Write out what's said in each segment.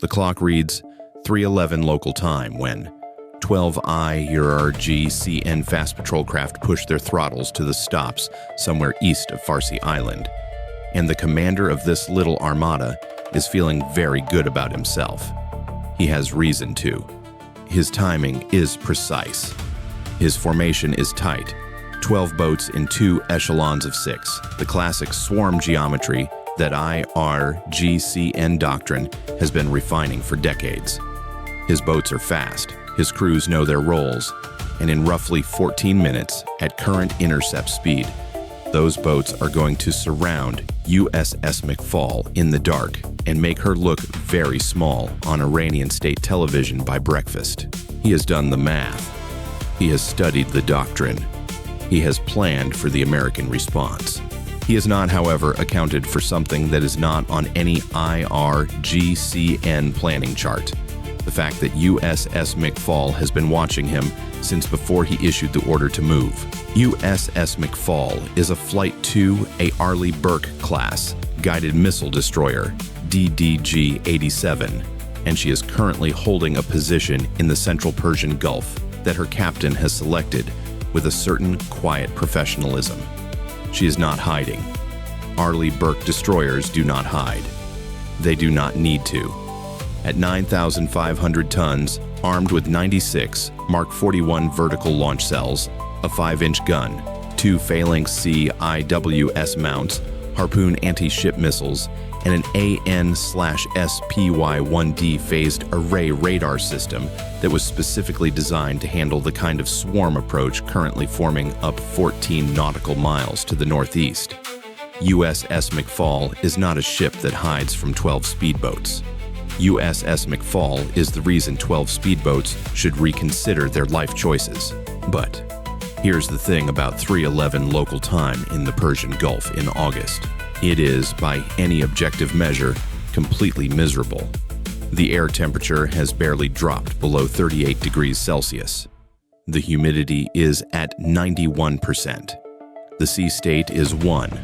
The clock reads 3:11 local time when 12 IRGCN fast patrol craft push their throttles to the stops somewhere east of Farsi Island, and the commander of this little armada is feeling very good about himself. He has reason to. His timing is precise. His formation is tight. 12 boats in 2 echelons of 6, the classic swarm geometry that IRGCN doctrine has been refining for decades. His boats are fast, his crews know their roles, and in roughly 14 minutes, at current intercept speed, those boats are going to surround USS McFaul in the dark and make her look very small on Iranian state television by breakfast. He has done the math. He has studied the doctrine. He has planned for the American response. He has not, however, accounted for something that is not on any IRGCN planning chart. The fact that USS McFaul has been watching him since before he issued the order to move. USS McFaul is a Flight II A. Arleigh Burke-class guided missile destroyer, DDG-87, and she is currently holding a position in the central Persian Gulf that her captain has selected with a certain quiet professionalism. She is not hiding. Arleigh Burke destroyers do not hide. They do not need to. At 9,500 tons, armed with 96 Mark 41 vertical launch cells, a 5-inch gun, 2 Phalanx CIWS mounts, Harpoon anti-ship missiles, and an AN/SPY-1D phased array radar system that was specifically designed to handle the kind of swarm approach currently forming up 14 nautical miles to the northeast. USS McFaul is not a ship that hides from 12 speedboats. USS McFaul is the reason 12 speedboats should reconsider their life choices. But here's the thing about 3:11 local time in the Persian Gulf in August. It is, by any objective measure, completely miserable. The air temperature has barely dropped below 38 degrees Celsius. The humidity is at 91%. The sea state is 1,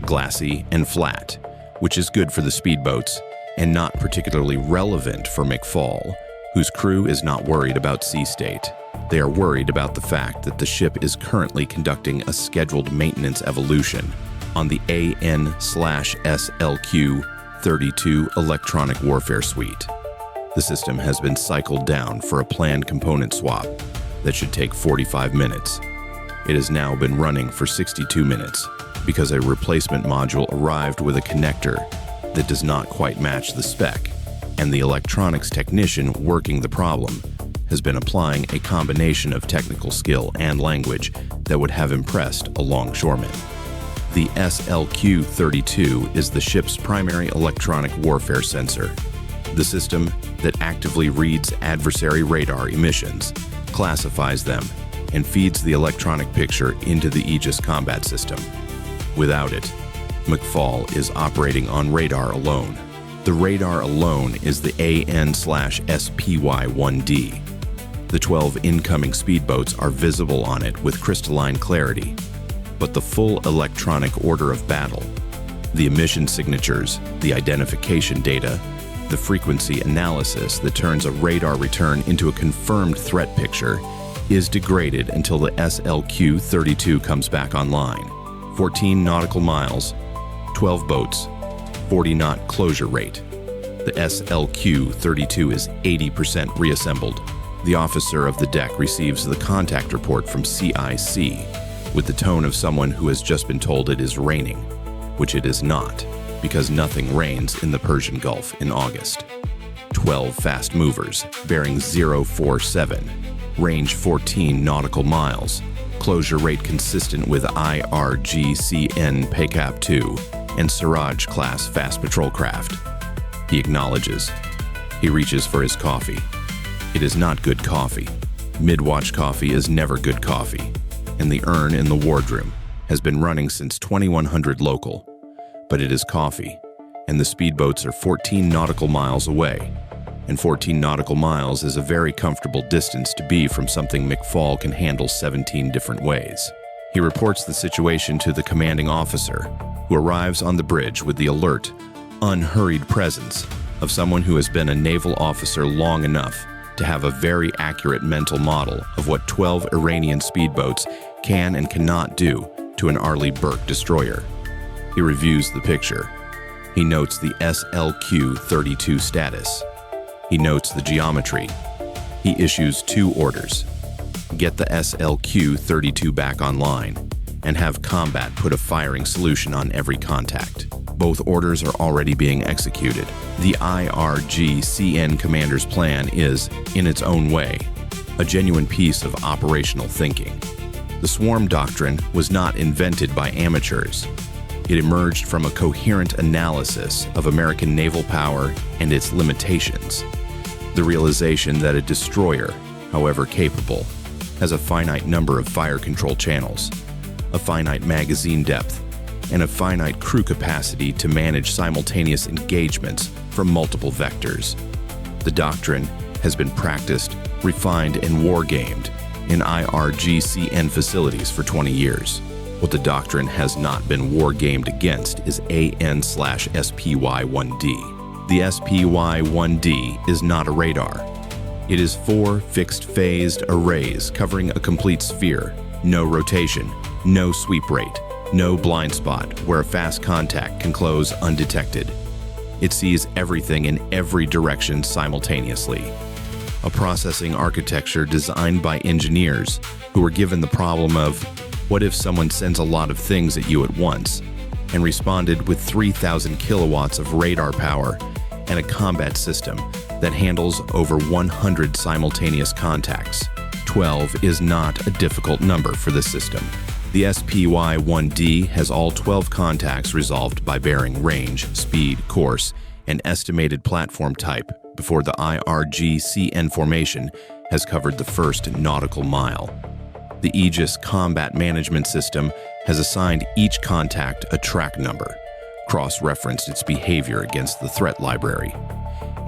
glassy and flat, which is good for the speedboats and not particularly relevant for McFaul, whose crew is not worried about sea state. They are worried about the fact that the ship is currently conducting a scheduled maintenance evolution on the AN/SLQ-32 electronic warfare suite. The system has been cycled down for a planned component swap that should take 45 minutes. It has now been running for 62 minutes because a replacement module arrived with a connector that does not quite match the spec, and the electronics technician working the problem has been applying a combination of technical skill and language that would have impressed a longshoreman. The SLQ-32 is the ship's primary electronic warfare sensor, the system that actively reads adversary radar emissions, classifies them, and feeds the electronic picture into the Aegis combat system. Without it, McFaul is operating on radar alone. The radar alone is the AN/SPY-1D. The 12 incoming speedboats are visible on it with crystalline clarity, but the full electronic order of battle, the emission signatures, the identification data, the frequency analysis that turns a radar return into a confirmed threat picture, is degraded until the SLQ-32 comes back online. 14 nautical miles, 12 boats, 40-knot closure rate. The SLQ-32 is 80% reassembled. The officer of the deck receives the contact report from CIC with the tone of someone who has just been told it is raining, which it is not, because nothing rains in the Persian Gulf in August. 12 fast movers, bearing 047, range 14 nautical miles, closure rate consistent with IRGCN Peykaap 2 and Seraj-class fast patrol craft. He acknowledges. He reaches for his coffee. It is not good coffee. Mid-watch coffee is never good coffee, and the urn in the wardroom has been running since 2100 local. But it is coffee, and the speedboats are 14 nautical miles away, and 14 nautical miles is a very comfortable distance to be from something McFaul can handle 17 different ways. He reports the situation to the commanding officer, who arrives on the bridge with the alert, unhurried presence of someone who has been a naval officer long enough to have a very accurate mental model of what 12 Iranian speedboats can and cannot do to an Arleigh Burke destroyer. He reviews the picture. He notes the SLQ-32 status. He notes the geometry. He issues 2 orders. Get the SLQ-32 back online and have combat put a firing solution on every contact. Both orders are already being executed. The IRGCN commander's plan is, in its own way, a genuine piece of operational thinking. The swarm doctrine was not invented by amateurs. It emerged from a coherent analysis of American naval power and its limitations. The realization that a destroyer, however capable, has a finite number of fire control channels, a finite magazine depth, and a finite crew capacity to manage simultaneous engagements from multiple vectors. The doctrine has been practiced, refined, and war-gamed in IRGCN facilities for 20 years. What the doctrine has not been war-gamed against is AN/SPY-1D. The SPY-1D is not a radar. It is 4 fixed-phased arrays covering a complete sphere, no rotation, no sweep rate, no blind spot where a fast contact can close undetected. It sees everything in every direction simultaneously. A processing architecture designed by engineers who were given the problem of, what if someone sends a lot of things at you at once, and responded with 3,000 kilowatts of radar power and a combat system that handles over 100 simultaneous contacts. 12 is not a difficult number for the system. The SPY-1D has all 12 contacts resolved by bearing, range, speed, course, and estimated platform type before the IRGCN formation has covered the first nautical mile. The Aegis Combat Management System has assigned each contact a track number, cross-referenced its behavior against the threat library,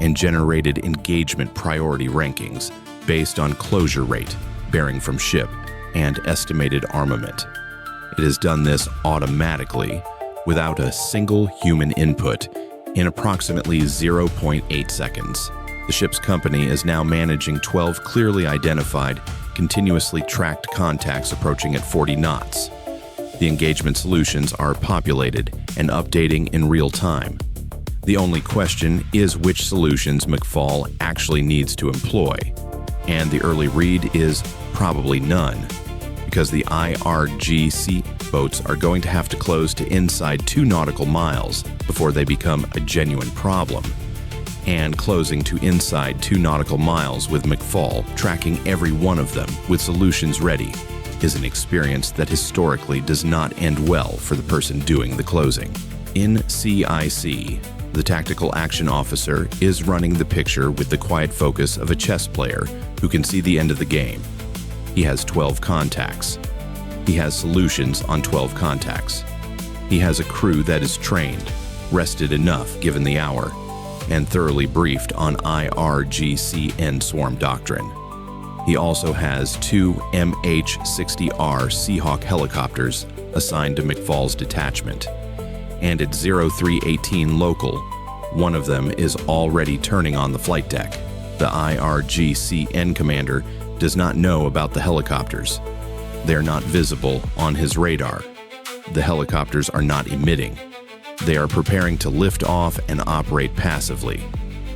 and generated engagement priority rankings based on closure rate, bearing from ship, and estimated armament. It has done this automatically, without a single human input, in approximately 0.8 seconds. The ship's company is now managing 12 clearly identified, continuously tracked contacts approaching at 40 knots. The engagement solutions are populated and updating in real time. The only question is which solutions McFaul actually needs to employ, and the early read is probably none, because the IRGC boats are going to have to close to inside 2 nautical miles before they become a genuine problem. And closing to inside 2 nautical miles with McFaul tracking every one of them with solutions ready is an experience that historically does not end well for the person doing the closing. In CIC, the Tactical Action Officer is running the picture with the quiet focus of a chess player who can see the end of the game. He has 12 contacts. He has solutions on 12 contacts. He has a crew that is trained, rested enough given the hour, and thoroughly briefed on IRGCN swarm doctrine. He also has 2 MH-60R Seahawk helicopters assigned to McFaul's detachment. And at 0318 local, one of them is already turning on the flight deck. The IRGCN commander does not know about the helicopters. They're not visible on his radar. The helicopters are not emitting. They are preparing to lift off and operate passively,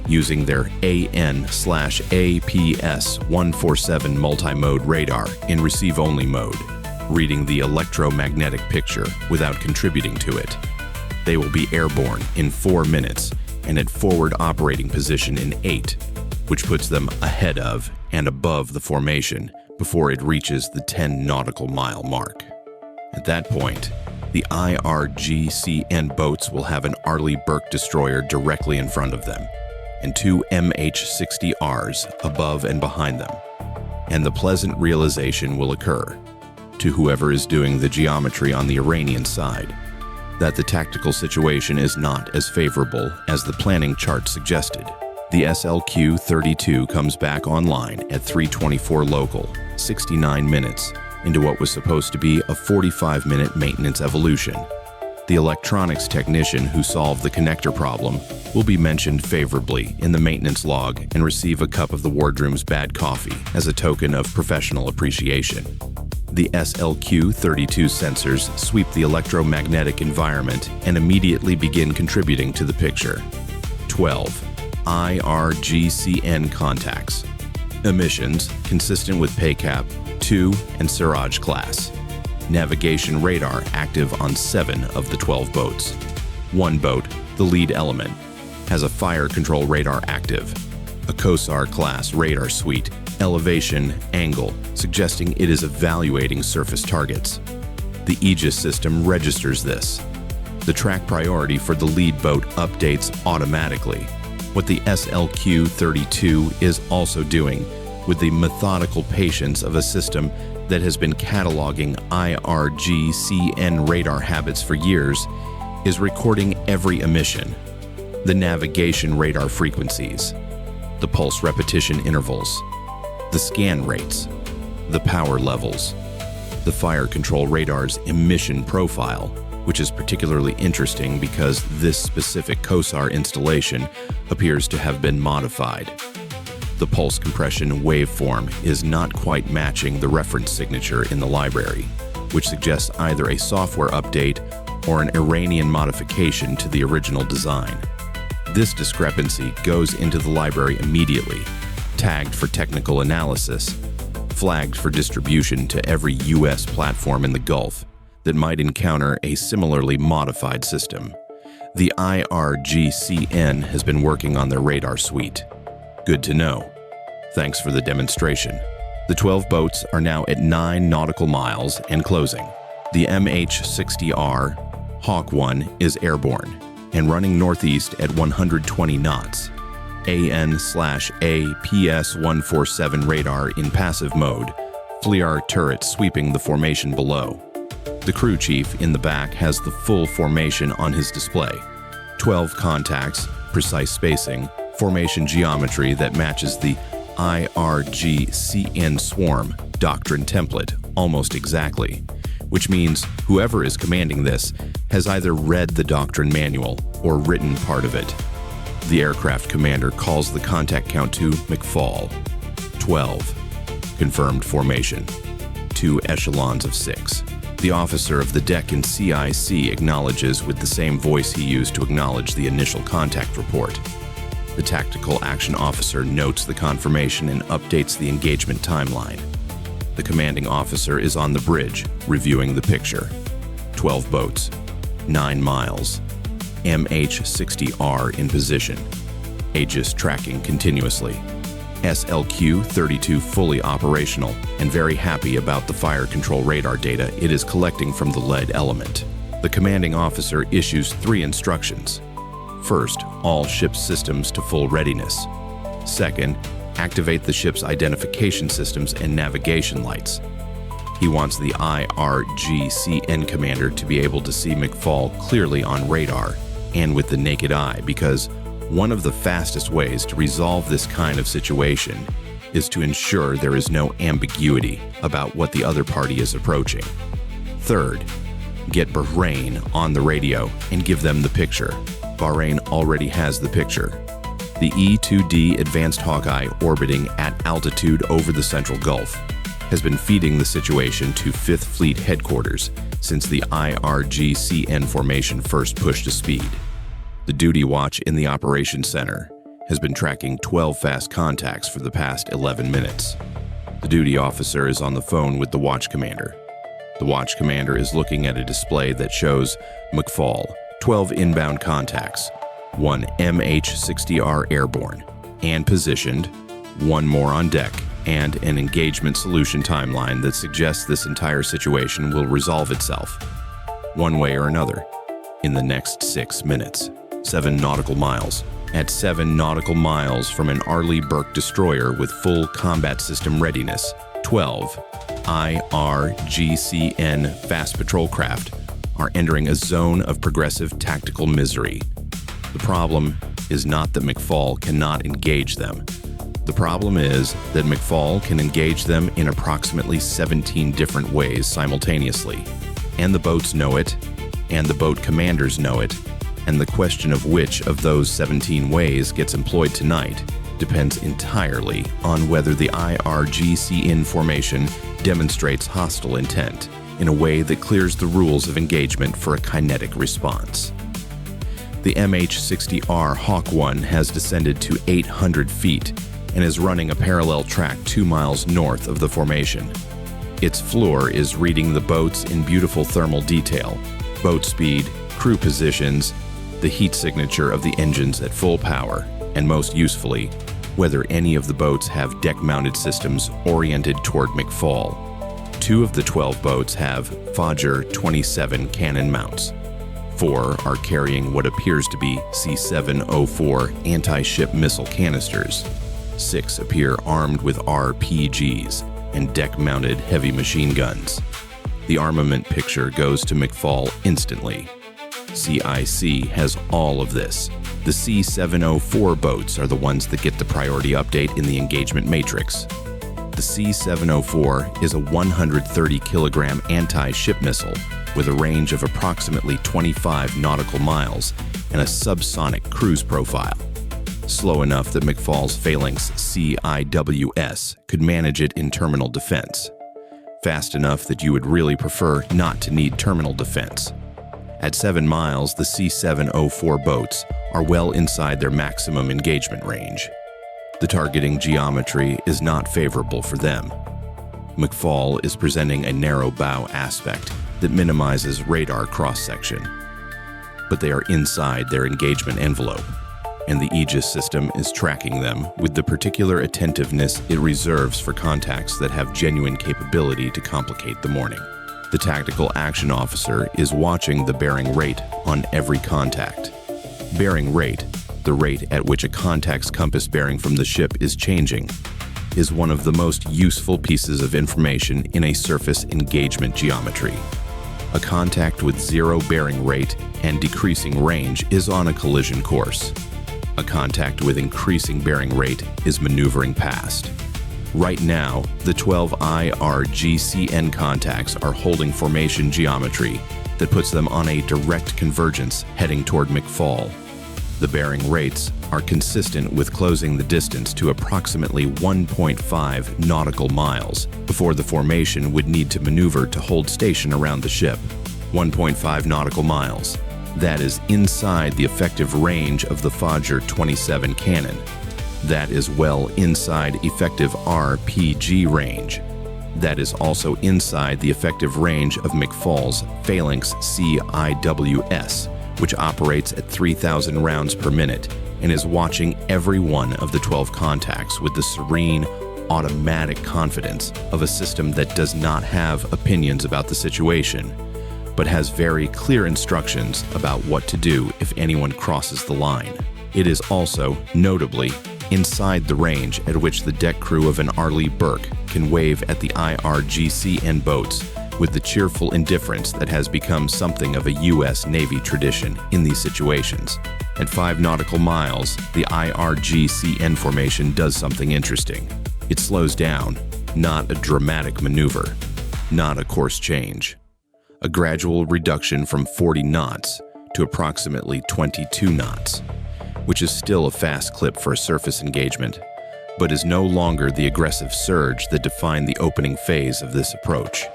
using their AN/APS-147 multi-mode radar in receive-only mode, reading the electromagnetic picture without contributing to it. They will be airborne in 4 minutes and at forward operating position in 8, which puts them ahead of and above the formation before it reaches the 10 nautical mile mark. At that point, the IRGCN boats will have an Arleigh Burke destroyer directly in front of them, and 2 MH-60Rs above and behind them. And the pleasant realization will occur, to whoever is doing the geometry on the Iranian side, that the tactical situation is not as favorable as the planning chart suggested. The SLQ-32 comes back online at 3:24 local, 69 minutes, into what was supposed to be a 45-minute maintenance evolution. The electronics technician who solved the connector problem will be mentioned favorably in the maintenance log and receive a cup of the wardroom's bad coffee as a token of professional appreciation. The SLQ-32 sensors sweep the electromagnetic environment and immediately begin contributing to the picture. 12. IRGCN contacts. Emissions consistent with Peykaap, 2, and Seraj-class. Navigation radar active on 7 of the 12 boats. One boat, the lead element, has a fire control radar active. A Kosar-class radar suite, elevation, angle, suggesting it is evaluating surface targets. The Aegis system registers this. The track priority for the lead boat updates automatically. What the SLQ-32 is also doing, with the methodical patience of a system that has been cataloging IRGCN radar habits for years, is recording every emission, the navigation radar frequencies, the pulse repetition intervals, the scan rates, the power levels, the fire control radar's emission profile, which is particularly interesting because this specific Kosar installation appears to have been modified. The pulse compression waveform is not quite matching the reference signature in the library, which suggests either a software update or an Iranian modification to the original design. This discrepancy goes into the library immediately, tagged for technical analysis, flagged for distribution to every U.S. platform in the Gulf that might encounter a similarly modified system. The IRGCN has been working on their radar suite. Good to know. Thanks for the demonstration. The 12 boats are now at 9 nautical miles and closing. The MH-60R HAWK-1 is airborne and running northeast at 120 knots. AN/APS-147 radar in passive mode, FLIR turret sweeping the formation below. The crew chief in the back has the full formation on his display. 12 contacts, precise spacing, formation geometry that matches the IRGCN swarm doctrine template almost exactly, which means whoever is commanding this has either read the doctrine manual or written part of it. The aircraft commander calls the contact count to McFaul. 12. Confirmed formation. 2 echelons of 6. The officer of the deck in CIC acknowledges with the same voice he used to acknowledge the initial contact report. The tactical action officer notes the confirmation and updates the engagement timeline. The commanding officer is on the bridge, reviewing the picture. 12 boats, 9 miles. MH-60R in position. Aegis tracking continuously. SLQ-32 fully operational and very happy about the fire control radar data it is collecting from the lead element. The commanding officer issues 3 instructions. First, all ship systems to full readiness. Second, activate the ship's identification systems and navigation lights. He wants the IRGCN commander to be able to see McFaul clearly on radar and with the naked eye, because one of the fastest ways to resolve this kind of situation is to ensure there is no ambiguity about what the other party is approaching. Third, get Bahrain on the radio and give them the picture. Bahrain already has the picture. The E-2D Advanced Hawkeye orbiting at altitude over the Central Gulf has been feeding the situation to 5th Fleet headquarters since the IRGCN formation first pushed to speed. The duty watch in the operations center has been tracking 12 fast contacts for the past 11 minutes. The duty officer is on the phone with the watch commander. The watch commander is looking at a display that shows McFaul, 12 inbound contacts, 1 MH-60R airborne, and positioned, 1 more on deck, and an engagement solution timeline that suggests this entire situation will resolve itself, one way or another, in the next 6 minutes. 7 nautical miles. At 7 nautical miles from an Arleigh Burke destroyer with full combat system readiness, 12 IRGCN fast patrol craft are entering a zone of progressive tactical misery. The problem is not that McFaul cannot engage them. The problem is that McFaul can engage them in approximately 17 different ways simultaneously, and the boats know it, and the boat commanders know it, and the question of which of those 17 ways gets employed tonight depends entirely on whether the IRGCN formation demonstrates hostile intent in a way that clears the rules of engagement for a kinetic response. The MH-60R HAWK-1 has descended to 800 feet and is running a parallel track 2 miles north of the formation. Its floor is reading the boats in beautiful thermal detail, boat speed, crew positions, the heat signature of the engines at full power, and most usefully, whether any of the boats have deck-mounted systems oriented toward McFaul. 2 of the 12 boats have Fajr-27 cannon mounts. 4 are carrying what appears to be C-704 anti-ship missile canisters. 6 appear armed with RPGs and deck-mounted heavy machine guns. The armament picture goes to McFaul instantly. CIC has all of this. The C-704 boats are the ones that get the priority update in the engagement matrix. The C-704 is a 130-kilogram anti-ship missile with a range of approximately 25 nautical miles and a subsonic cruise profile. Slow enough that McFaul's phalanx CIWS could manage it in terminal defense. Fast enough that you would really prefer not to need terminal defense. At 7 miles, the C-704 boats are well inside their maximum engagement range. The targeting geometry is not favorable for them. McFaul is presenting a narrow bow aspect that minimizes radar cross-section. But they are inside their engagement envelope, and the Aegis system is tracking them with the particular attentiveness it reserves for contacts that have genuine capability to complicate the morning. The tactical action officer is watching the bearing rate on every contact. Bearing rate, the rate at which a contact's compass bearing from the ship is changing, is one of the most useful pieces of information in a surface engagement geometry. A contact with 0 bearing rate and decreasing range is on a collision course. A contact with increasing bearing rate is maneuvering past. Right now, the 12 IRGCN contacts are holding formation geometry that puts them on a direct convergence heading toward McFaul. The bearing rates are consistent with closing the distance to approximately 1.5 nautical miles before the formation would need to maneuver to hold station around the ship. 1.5 nautical miles. That is inside the effective range of the Fajr-27 cannon. That is well inside effective RPG range. That is also inside the effective range of McFaul's phalanx CIWS, which operates at 3,000 rounds per minute and is watching every one of the 12 contacts with the serene, automatic confidence of a system that does not have opinions about the situation, but has very clear instructions about what to do if anyone crosses the line. It is also, notably, inside the range at which the deck crew of an Arleigh Burke can wave at the IRGCN boats with the cheerful indifference that has become something of a U.S. Navy tradition in these situations. At 5 nautical miles, the IRGCN formation does something interesting. It slows down, not a dramatic maneuver, not a course change. A gradual reduction from 40 knots to approximately 22 knots, which is still a fast clip for a surface engagement, but is no longer the aggressive surge that defined the opening phase of this approach.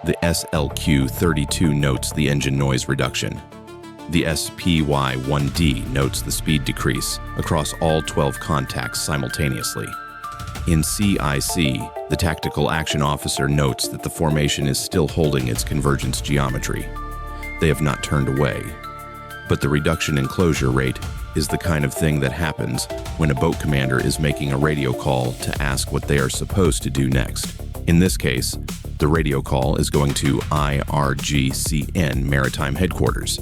The SLQ-32 notes the engine noise reduction. The SPY-1D notes the speed decrease across all 12 contacts simultaneously. In CIC, the tactical action officer notes that the formation is still holding its convergence geometry. They have not turned away, but the reduction in closure rate is the kind of thing that happens when a boat commander is making a radio call to ask what they are supposed to do next. In this case, the radio call is going to IRGCN Maritime Headquarters,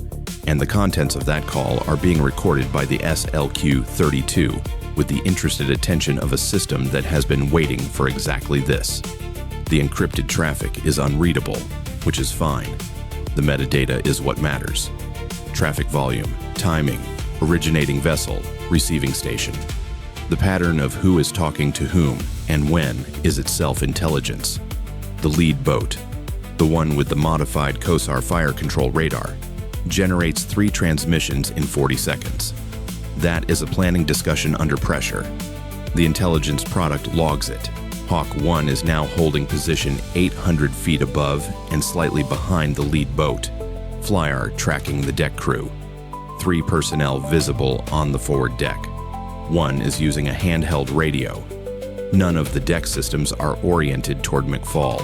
and the contents of that call are being recorded by the SLQ-32 with the interested attention of a system that has been waiting for exactly this. The encrypted traffic is unreadable, which is fine. The metadata is what matters. Traffic volume, timing, originating vessel, receiving station. The pattern of who is talking to whom and when is itself intelligence. The lead boat, the one with the modified Kosar fire control radar, generates 3 transmissions in 40 seconds. That is a planning discussion under pressure. The intelligence product logs it. HAWK-1 is now holding position 800 feet above and slightly behind the lead boat. Flyer tracking the deck crew. 3 personnel visible on the forward deck. 1 is using a handheld radio. None of the deck systems are oriented toward McFaul.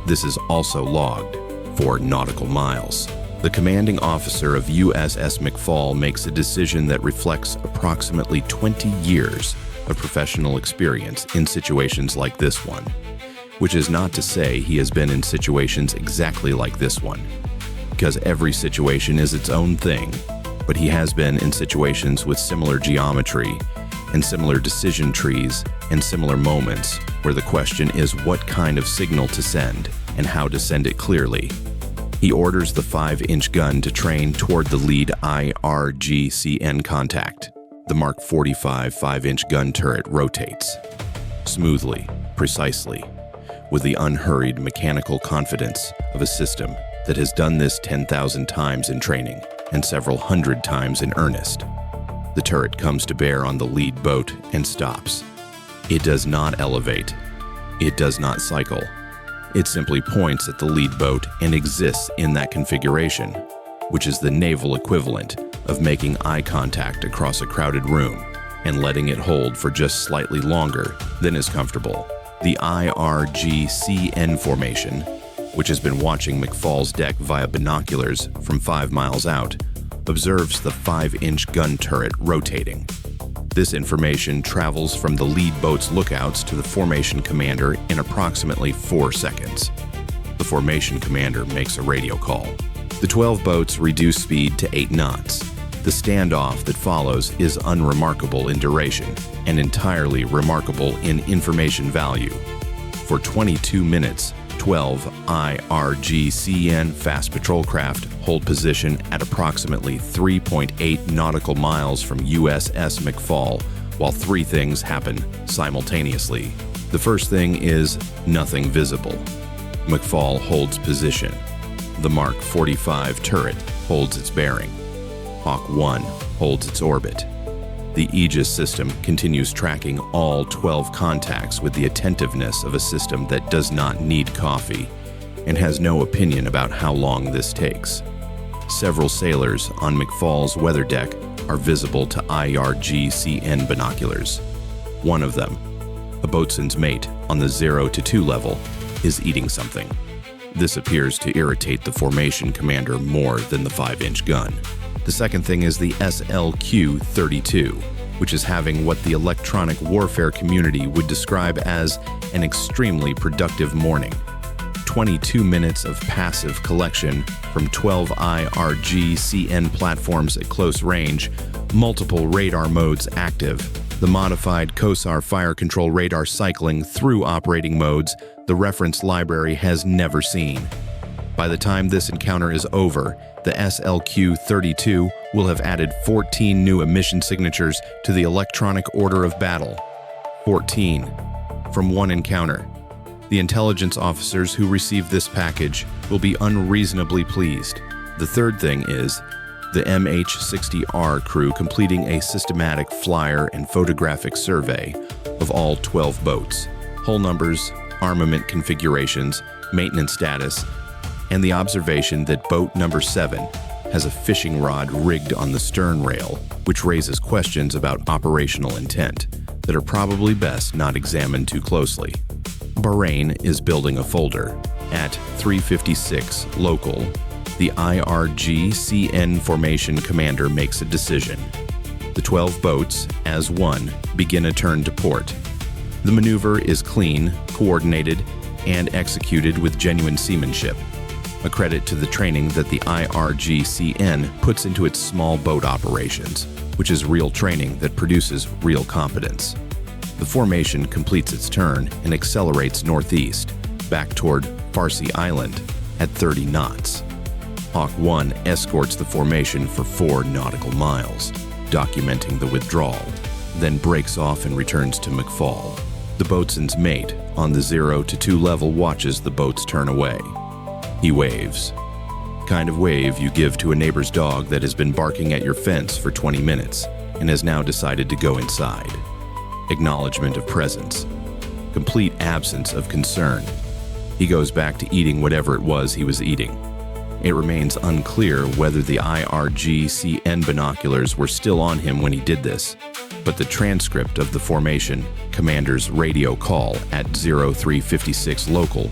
This is also logged for nautical miles. The commanding officer of USS McFaul makes a decision that reflects approximately 20 years of professional experience in situations like this one, which is not to say he has been in situations exactly like this one, because every situation is its own thing, but he has been in situations with similar geometry and similar decision trees and similar moments where the question is what kind of signal to send and how to send it clearly. He orders the 5-inch gun to train toward the lead IRGCN contact. The Mark 45 5-inch gun turret rotates smoothly, precisely, with the unhurried mechanical confidence of a system that has done this 10,000 times in training and several hundred times in earnest. The turret comes to bear on the lead boat and stops. It does not elevate. It does not cycle. It simply points at the lead boat and exists in that configuration, which is the naval equivalent of making eye contact across a crowded room and letting it hold for just slightly longer than is comfortable. The IRGCN formation, which has been watching McFaul's deck via binoculars from 5 miles out, observes the 5-inch gun turret rotating. This information travels from the lead boat's lookouts to the formation commander in approximately 4 seconds. The formation commander makes a radio call. The 12 boats reduce speed to 8 knots. The standoff that follows is unremarkable in duration and entirely remarkable in information value. For 22 minutes, 12 IRGCN fast patrol craft hold position at approximately 3.8 nautical miles from USS McFaul, while 3 things happen simultaneously. The first thing is nothing visible. McFaul holds position. The Mark 45 turret holds its bearing. HAWK-1 holds its orbit. The Aegis system continues tracking all 12 contacts with the attentiveness of a system that does not need coffee and has no opinion about how long this takes. Several sailors on McFaul's weather deck are visible to IRGCN binoculars. One of them, a boatswain's mate on the 0 to 2 level, is eating something. This appears to irritate the formation commander more than the 5-inch gun. The second thing is the SLQ-32, which is having what the electronic warfare community would describe as an extremely productive morning. 22 minutes of passive collection from 12 IRGCN platforms at close range, multiple radar modes active, the modified Kosar fire control radar cycling through operating modes the reference library has never seen. By the time this encounter is over, the SLQ-32 will have added 14 new emission signatures to the electronic order of battle. 14 from one encounter. The intelligence officers who receive this package will be unreasonably pleased. The third thing is the MH-60R crew completing a systematic flyer and photographic survey of all 12 boats, hull numbers, armament configurations, maintenance status, and the observation that boat number 7 has a fishing rod rigged on the stern rail, which raises questions about operational intent that are probably best not examined too closely. Bahrain is building a folder. At 3:56 local, the IRGCN formation commander makes a decision. The 12 boats, as one, begin a turn to port. The maneuver is clean, coordinated, and executed with genuine seamanship, a credit to the training that the IRGCN puts into its small boat operations, which is real training that produces real competence. The formation completes its turn and accelerates northeast, back toward Farsi Island at 30 knots. HAWK-1 escorts the formation for 4 nautical miles, documenting the withdrawal, then breaks off and returns to McFaul. The boatswain's mate on the 0 to 2 level watches the boats turn away. He waves. Kind of wave you give to a neighbor's dog that has been barking at your fence for 20 minutes and has now decided to go inside. Acknowledgement of presence. Complete absence of concern. He goes back to eating whatever it was he was eating. It remains unclear whether the IRGCN binoculars were still on him when he did this, but the transcript of the formation commander's radio call at 0356 local,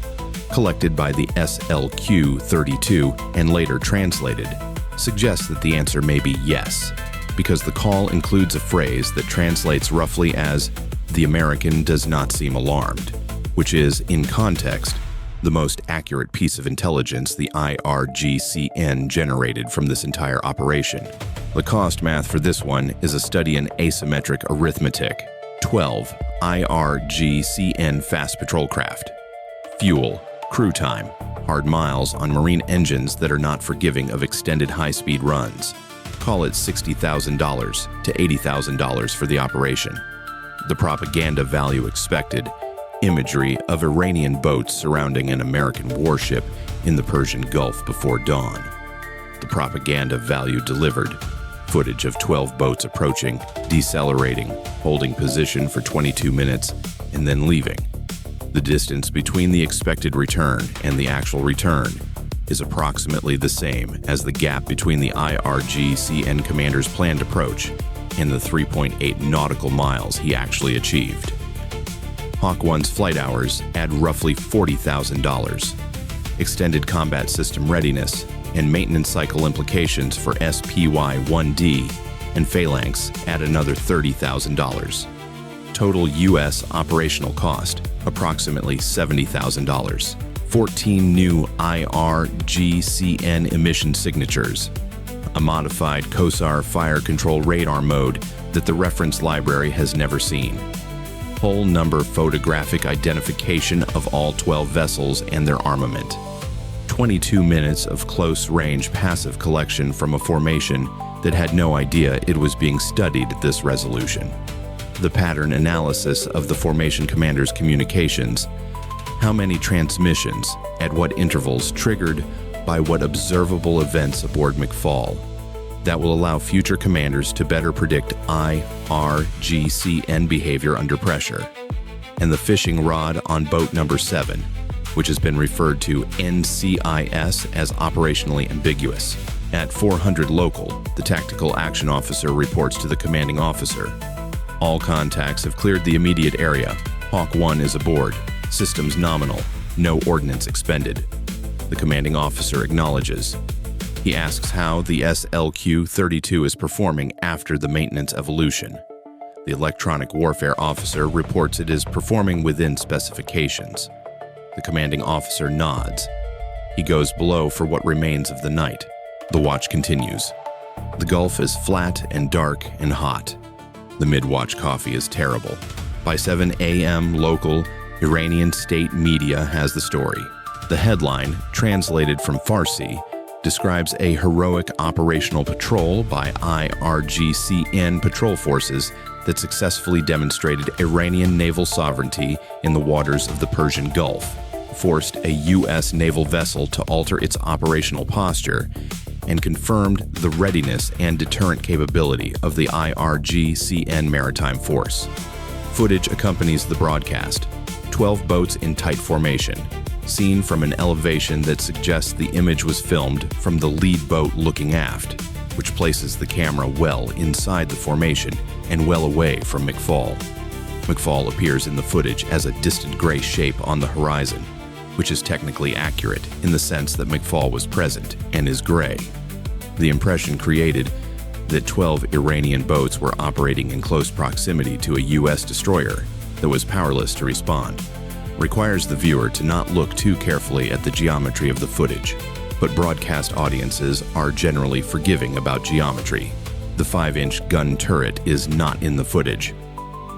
collected by the SLQ-32 and later translated, suggests that the answer may be yes, because the call includes a phrase that translates roughly as, "The American does not seem alarmed," which is, in context, the most accurate piece of intelligence the IRGCN generated from this entire operation. The cost math for this one is a study in asymmetric arithmetic. 12 IRGCN fast patrol craft. Fuel, crew time, hard miles on marine engines that are not forgiving of extended high-speed runs. Call it $60,000 to $80,000 for the operation. The propaganda value expected, imagery of Iranian boats surrounding an American warship in the Persian Gulf before dawn. The propaganda value delivered, footage of 12 boats approaching, decelerating, holding position for 22 minutes, and then leaving. The distance between the expected return and the actual return is approximately the same as the gap between the IRGCN commander's planned approach and the 3.8 nautical miles he actually achieved. HAWK-1's flight hours add roughly $40,000. Extended combat system readiness and maintenance cycle implications for SPY-1D and Phalanx add another $30,000. Total U.S. operational cost, approximately $70,000. 14 new IRGCN emission signatures. A modified Kosar fire control radar mode that the reference library has never seen. Whole number photographic identification of all 12 vessels and their armament. 22 minutes of close-range passive collection from a formation that had no idea it was being studied at this resolution. The pattern analysis of the formation commander's communications. How many transmissions, at what intervals triggered by what observable events aboard McFaul. That will allow future commanders to better predict IRGCN behavior under pressure. And the fishing rod on boat number 7, which has been referred to NCIS as operationally ambiguous. At 400 local, the tactical action officer reports to the commanding officer. All contacts have cleared the immediate area. HAWK-1 is aboard. Systems nominal. No ordnance expended. The commanding officer acknowledges. He asks how the SLQ-32 is performing after the maintenance evolution. The electronic warfare officer reports it is performing within specifications. The commanding officer nods. He goes below for what remains of the night. The watch continues. The Gulf is flat and dark and hot. The mid-watch coffee is terrible. By 7 a.m. local, Iranian state media has the story. The headline, translated from Farsi, describes a heroic operational patrol by IRGCN patrol forces that successfully demonstrated Iranian naval sovereignty in the waters of the Persian Gulf, forced a U.S. naval vessel to alter its operational posture, and confirmed the readiness and deterrent capability of the IRGCN maritime force. Footage accompanies the broadcast. 12 boats in tight formation, seen from an elevation that suggests the image was filmed from the lead boat looking aft, which places the camera well inside the formation and well away from McFaul. McFaul appears in the footage as a distant gray shape on the horizon, which is technically accurate in the sense that McFaul was present and is gray. The impression created that 12 Iranian boats were operating in close proximity to a U.S. destroyer that was powerless to respond requires the viewer to not look too carefully at the geometry of the footage, but broadcast audiences are generally forgiving about geometry. The 5-inch gun turret is not in the footage.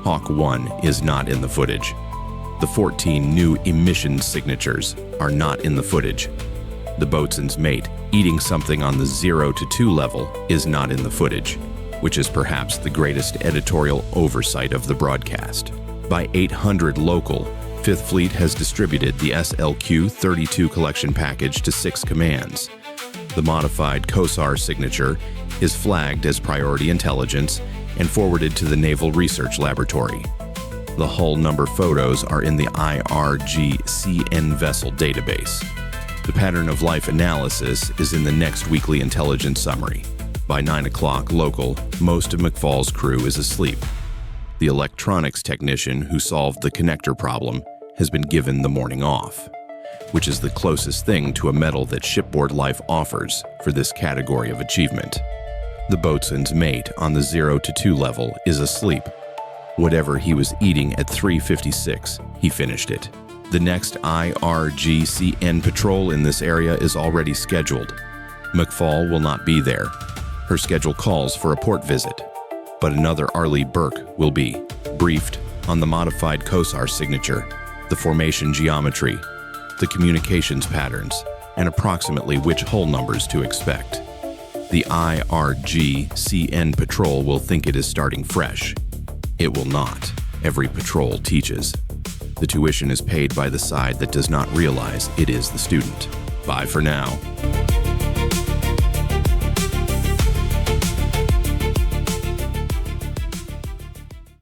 HAWK-1 is not in the footage. The 14 new emission signatures are not in the footage. The boatswain's mate eating something on the 0 to 2 level is not in the footage, which is perhaps the greatest editorial oversight of the broadcast. By 800 local, 5th Fleet has distributed the SLQ-32 collection package to 6 commands. The modified Kosar signature is flagged as priority intelligence and forwarded to the Naval Research Laboratory. The hull number photos are in the IRGCN vessel database. The pattern of life analysis is in the next weekly intelligence summary. By 9 o'clock local, most of McFaul's crew is asleep. The electronics technician who solved the connector problem has been given the morning off, which is the closest thing to a medal that shipboard life offers for this category of achievement. The boatswain's mate on the 0 to 2 level is asleep. Whatever he was eating at 3:56, he finished it. The next IRGCN patrol in this area is already scheduled. McFaul will not be there. Her schedule calls for a port visit, but another Arleigh Burke will be briefed on the modified Kosar signature, the formation geometry, the communications patterns, and approximately which hull numbers to expect. The IRGCN patrol will think it is starting fresh. It will not. Every patrol teaches. The tuition is paid by the side that does not realize it is the student. Bye for now.